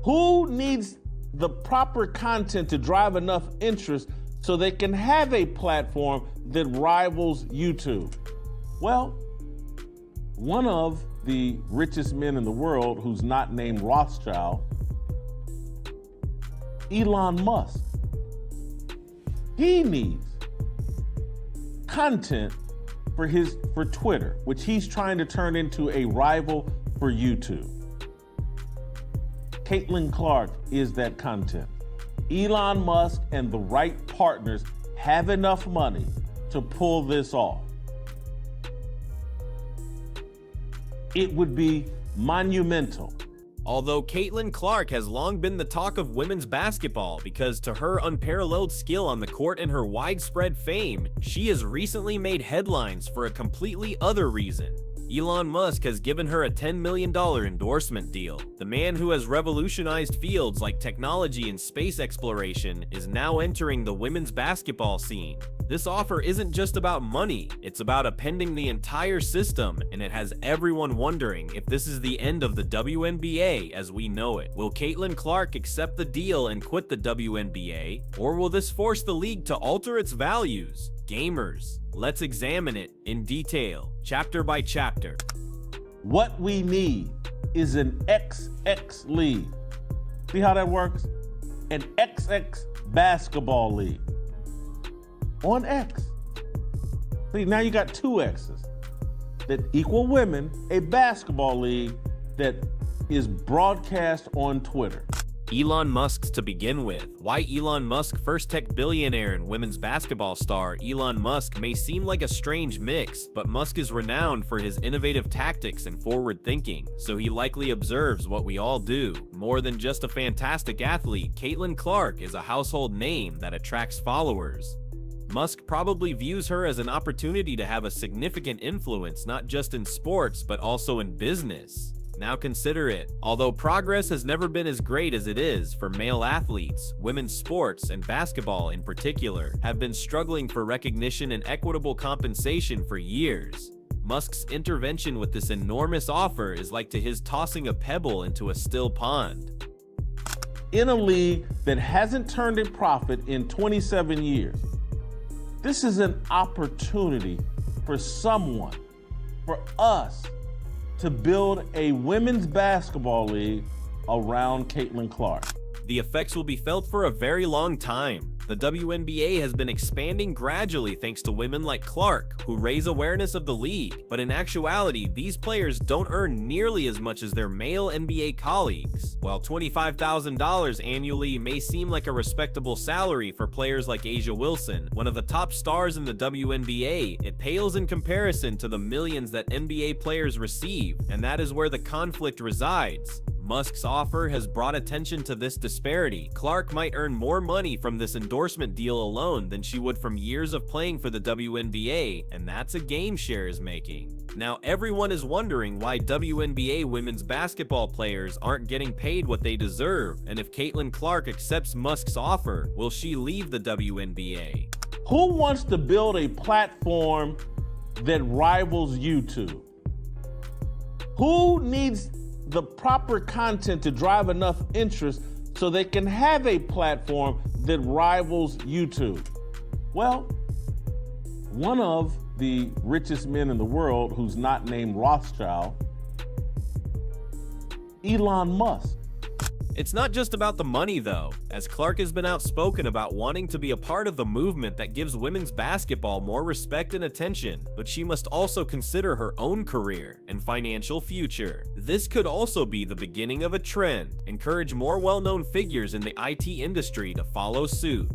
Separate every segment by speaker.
Speaker 1: Who needs the proper content to drive enough interest so they can have a platform that rivals YouTube? Well, one of the richest men in the world who's not named Rothschild, Elon Musk. He needs content for Twitter, which he's trying to turn into a rival for YouTube. Caitlin Clark is that content. Elon Musk and the right partners have enough money to pull this off. It would be monumental.
Speaker 2: Although Caitlin Clark has long been the talk of women's basketball because to her unparalleled skill on the court and her widespread fame, she has recently made headlines for a completely other reason. Elon Musk has given her a $10 million endorsement deal. The man who has revolutionized fields like technology and space exploration is now entering the women's basketball scene. This offer isn't just about money, it's about upending the entire system, and it has everyone wondering if this is the end of the WNBA as we know it. Will Caitlin Clark accept the deal and quit the WNBA, or will this force the league to alter its values? Gamers, let's examine it in detail, chapter by chapter.
Speaker 1: What we need is an XX league. See how that works? An XX basketball league. On X. See, now you got two X's that equal women, a basketball league that is broadcast on Twitter.
Speaker 2: Elon Musk's to begin with. Why Elon Musk, first tech billionaire and women's basketball star Elon Musk, may seem like a strange mix, but Musk is renowned for his innovative tactics and forward thinking, so he likely observes what we all do. More than just a fantastic athlete, Caitlin Clark is a household name that attracts followers. Musk probably views her as an opportunity to have a significant influence not just in sports but also in business. Now consider it. Although progress has never been as great as it is for male athletes, women's sports, and basketball in particular, have been struggling for recognition and equitable compensation for years. Musk's intervention with this enormous offer is like to his tossing a pebble into a still pond.
Speaker 1: In a league that hasn't turned a profit in 27 years, this is an opportunity for someone, for us, to build a women's basketball league around Caitlin Clark.
Speaker 2: The effects will be felt for a very long time. The WNBA has been expanding gradually thanks to women like Clark, who raise awareness of the league, but in actuality, these players don't earn nearly as much as their male NBA colleagues. While $25,000 annually may seem like a respectable salary for players like A'ja Wilson, one of the top stars in the WNBA, it pales in comparison to the millions that NBA players receive, and that is where the conflict resides. Musk's offer has brought attention to this disparity. Clark might earn more money from this endorsement deal alone than she would from years of playing for the WNBA, and that's a game share is making. Now everyone is wondering why WNBA women's basketball players aren't getting paid what they deserve, and if Caitlin Clark accepts Musk's offer, will she leave the WNBA?
Speaker 1: Who wants to build a platform that rivals YouTube? Who needs the proper content to drive enough interest so they can have a platform that rivals YouTube? Well, one of the richest men in the world who's not named Rothschild, Elon Musk.
Speaker 2: It's not just about the money though, as Clark has been outspoken about wanting to be a part of the movement that gives women's basketball more respect and attention, but she must also consider her own career and financial future. This could also be the beginning of a trend, encourage more well-known figures in the IT industry to follow suit.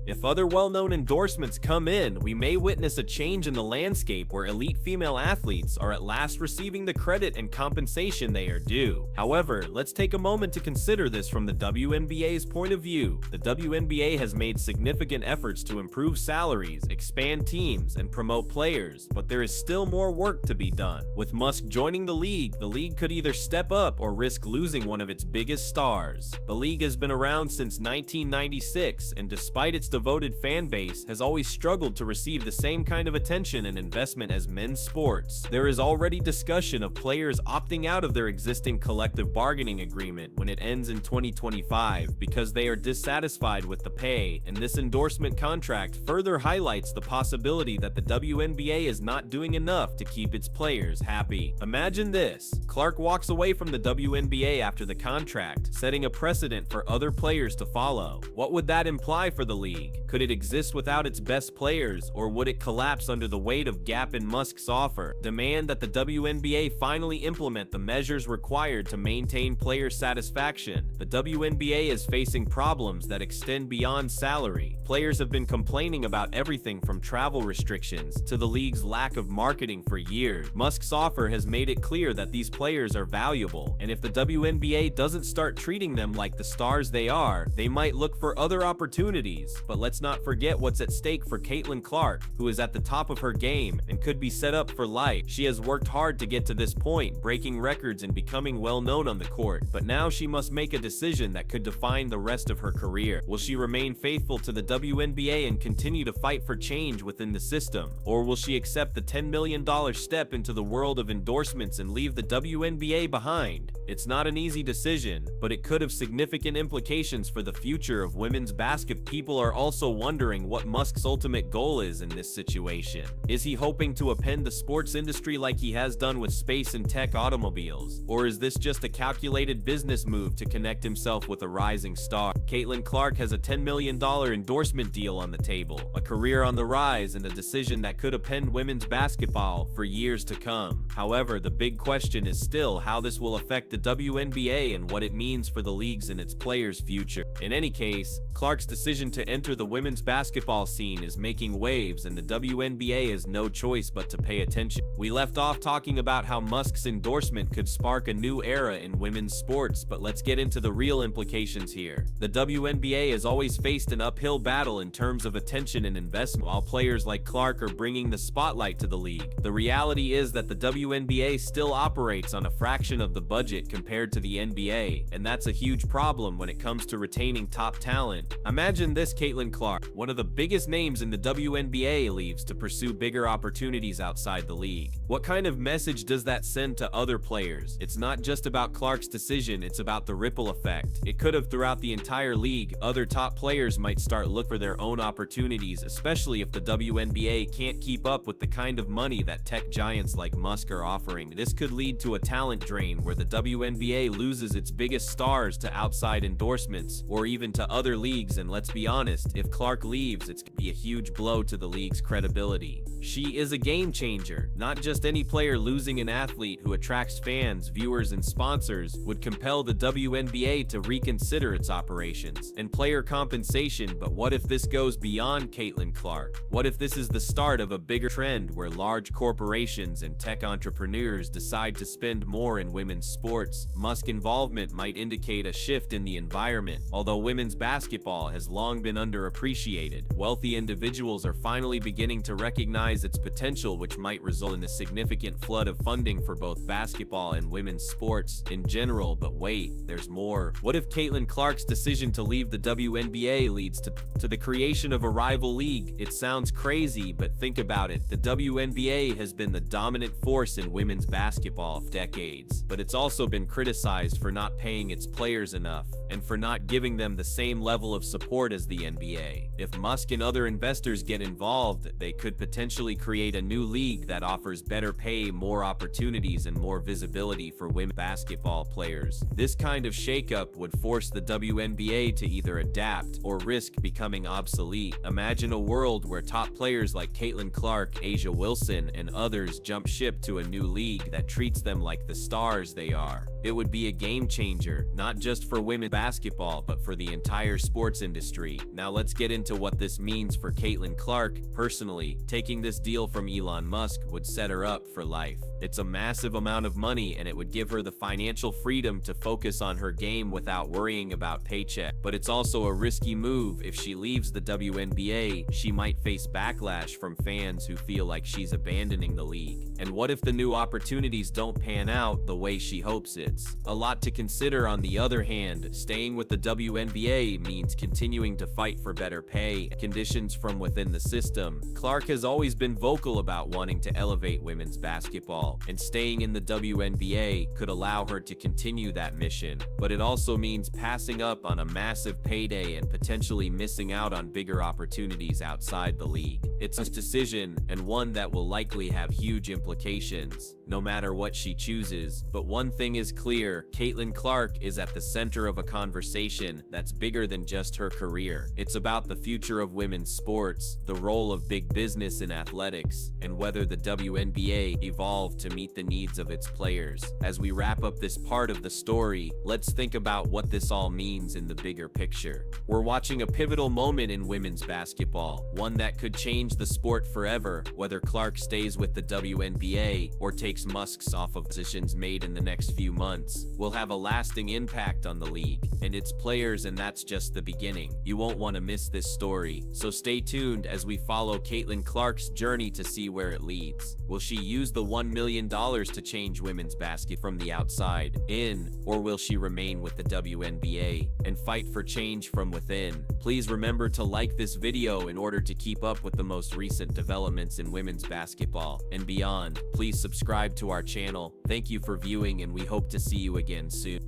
Speaker 2: If other well-known endorsements come in, we may witness a change in the landscape where elite female athletes are at last receiving the credit and compensation they are due. However, let's take a moment to consider this from the WNBA's point of view. The WNBA has made significant efforts to improve salaries, expand teams, and promote players, but there is still more work to be done. With Musk joining the league could either step up or risk losing one of its biggest stars. The league has been around since 1996, and despite its devoted fan base has always struggled to receive the same kind of attention and investment as men's sports. There is already discussion of players opting out of their existing collective bargaining agreement when it ends in 2025 because they are dissatisfied with the pay, and this endorsement contract further highlights the possibility that the WNBA is not doing enough to keep its players happy. Imagine this: Clark walks away from the WNBA after the contract, setting a precedent for other players to follow. What would that imply for the league? Could it exist without its best players, or would it collapse under the weight of Gap and Musk's offer? Demand that the WNBA finally implement the measures required to maintain player satisfaction. The WNBA is facing problems that extend beyond salary. Players have been complaining about everything from travel restrictions to the league's lack of marketing for years. Musk's offer has made it clear that these players are valuable, and if the WNBA doesn't start treating them like the stars they are, they might look for other opportunities. But let's not forget what's at stake for Caitlin Clark, who is at the top of her game and could be set up for life. She has worked hard to get to this point, breaking records and becoming well known on the court, but now she must make a decision that could define the rest of her career. Will she remain faithful to the WNBA and continue to fight for change within the system, or will she accept the $10 million step into the world of endorsements and leave the WNBA behind? It's not an easy decision, but it could have significant implications for the future of women's basketball. People are also wondering what Musk's ultimate goal is in this situation. Is he hoping to upend the sports industry like he has done with space and tech automobiles? Or is this just a calculated business move to connect himself with a rising star? Caitlin Clark has a $10 million endorsement deal on the table, a career on the rise, and a decision that could upend women's basketball for years to come. However, the big question is still how this will affect the WNBA and what it means for the leagues and its players' future. In any case, Clark's decision to enter the women's basketball scene is making waves, and the WNBA has no choice but to pay attention. We left off talking about how Musk's endorsement could spark a new era in women's sports, but let's get into the real implications here. The WNBA has always faced an uphill battle in terms of attention and investment, while players like Clark are bringing the spotlight to the league. The reality is that the WNBA still operates on a fraction of the budget compared to the NBA, and that's a huge problem when it comes to retaining top talent. Imagine this: Caitlin Clark, one of the biggest names in the WNBA, leaves to pursue bigger opportunities outside the league. What kind of message does that send to other players? It's not just about Clark's decision, it's about the ripple effect. It could have throughout the entire league. Other top players might start looking for their own opportunities, especially if the WNBA can't keep up with the kind of money that tech giants like Musk are offering. This could lead to a talent drain where the WNBA loses its biggest stars to outside endorsements or even to other leagues, and let's be honest, if Clark leaves, it's going to be a huge blow to the league's credibility. She is a game changer. Not just any player. Losing an athlete who attracts fans, viewers, and sponsors would compel the WNBA to reconsider its operations and player compensation. But what if this goes beyond Caitlin Clark? What if this is the start of a bigger trend where large corporations and tech entrepreneurs decide to spend more in women's sports? Musk's involvement might indicate a shift in the environment. Although women's basketball has long been underappreciated, wealthy individuals are finally beginning to recognize its potential, which might result in a significant flood of funding for both basketball and women's sports in general. But wait, there's more. What if Caitlin Clark's decision to leave the WNBA leads to the creation of a rival league? It sounds crazy, but think about it. The WNBA has been the dominant force in women's basketball for decades, but it's also been criticized for not paying its players enough and for not giving them the same level of support as the NBA. If Musk and other investors get involved, they could potentially create a new league that offers better pay, more opportunities, and more visibility for women basketball players. This kind of shakeup would force the WNBA to either adapt or risk becoming obsolete. Imagine a world where top players like Caitlin Clark, A'ja Wilson, and others jump ship to a new league that treats them like the stars they are. It would be a game changer, not just for women basketball, but for the entire sports industry. Now let's get into what this means for Caitlin Clark. Personally, taking this deal from Elon Musk would set her up for life. It's a massive amount of money, and it would give her the financial freedom to focus on her game without worrying about paychecks paycheck. But it's also a risky move. If she leaves the WNBA, she might face backlash from fans who feel like she's abandoning the league. And what if the new opportunities don't pan out the way she hopes? It's a lot to consider. On the other hand, staying with the WNBA means continuing to fight for better pay and conditions from within the system. Clark has always been vocal about wanting to elevate women's basketball, and staying in the WNBA could allow her to continue that mission. But it also means passing up on a massive payday and potentially missing out on bigger opportunities outside the league. It's a decision, and one that will likely have huge implications, no matter what she chooses. But one thing is clear: Caitlin Clark is at the center of a conversation that's bigger than just her career. It's about the future of women's sports, the role of big business in athletics, and whether the WNBA evolved to meet the needs of its players. As we wrap up this part of the story, let's think about what this all means in the bigger picture. We're watching a pivotal moment in women's basketball, one that could change the sport forever. Whether Clark stays with the WNBA or takes Musk's off of decisions made in the next few months will have a lasting impact on the league and its players, and that's just the beginning. You won't want to miss this story, so stay tuned as we follow Caitlin Clark's journey to see where it leads. Will she use the $1 million to change women's basket from the outside in, or will she remain with the WNBA and fight for change from within? Please remember to like this video in order to keep up with the most recent developments in women's basketball and beyond. Please subscribe to our channel. Thank you for viewing, and we hope to see you again soon.